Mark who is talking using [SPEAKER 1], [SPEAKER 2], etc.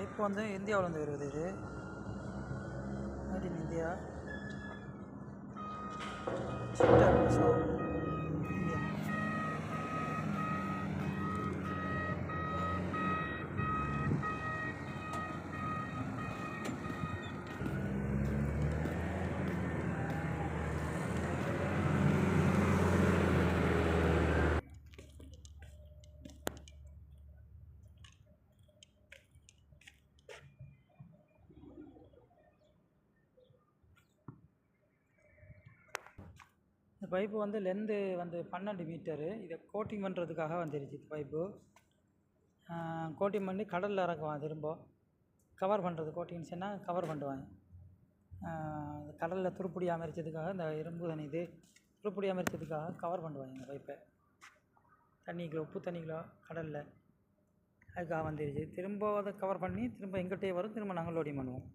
[SPEAKER 1] Pipe வந்து இந்தியாவிலேருந்து வருது. இது made in India. So India. இந்த பைப்பு வந்து லென்த்து வந்து 12 மீட்டரு. இதை கோட்டிங் பண்ணுறதுக்காக வந்துருச்சு இந்த பைப்பு. கோட்டிங் பண்ணி கடலில் இறக்குவான். திரும்ப கவர் பண்ணுறது, கோட்டிங்னு சொன்னால் கவர் பண்ணுவாங்க. கடலில் துருப்பிடி அமைச்சதுக்காக இந்த இரும்பு தண்ணி இது துருப்பிடி அமைச்சதுக்காக கவர் பண்ணுவாங்க இந்த பைப்பை. தண்ணிக்குள்ளே உப்பு தண்ணிக்குள்ளே கடலில் அதுக்காக வந்துருச்சு. திரும்ப அதை கவர் பண்ணி திரும்ப எங்கிட்டே வரும். திரும்ப நாங்கள் லோடிங் பண்ணுவோம்.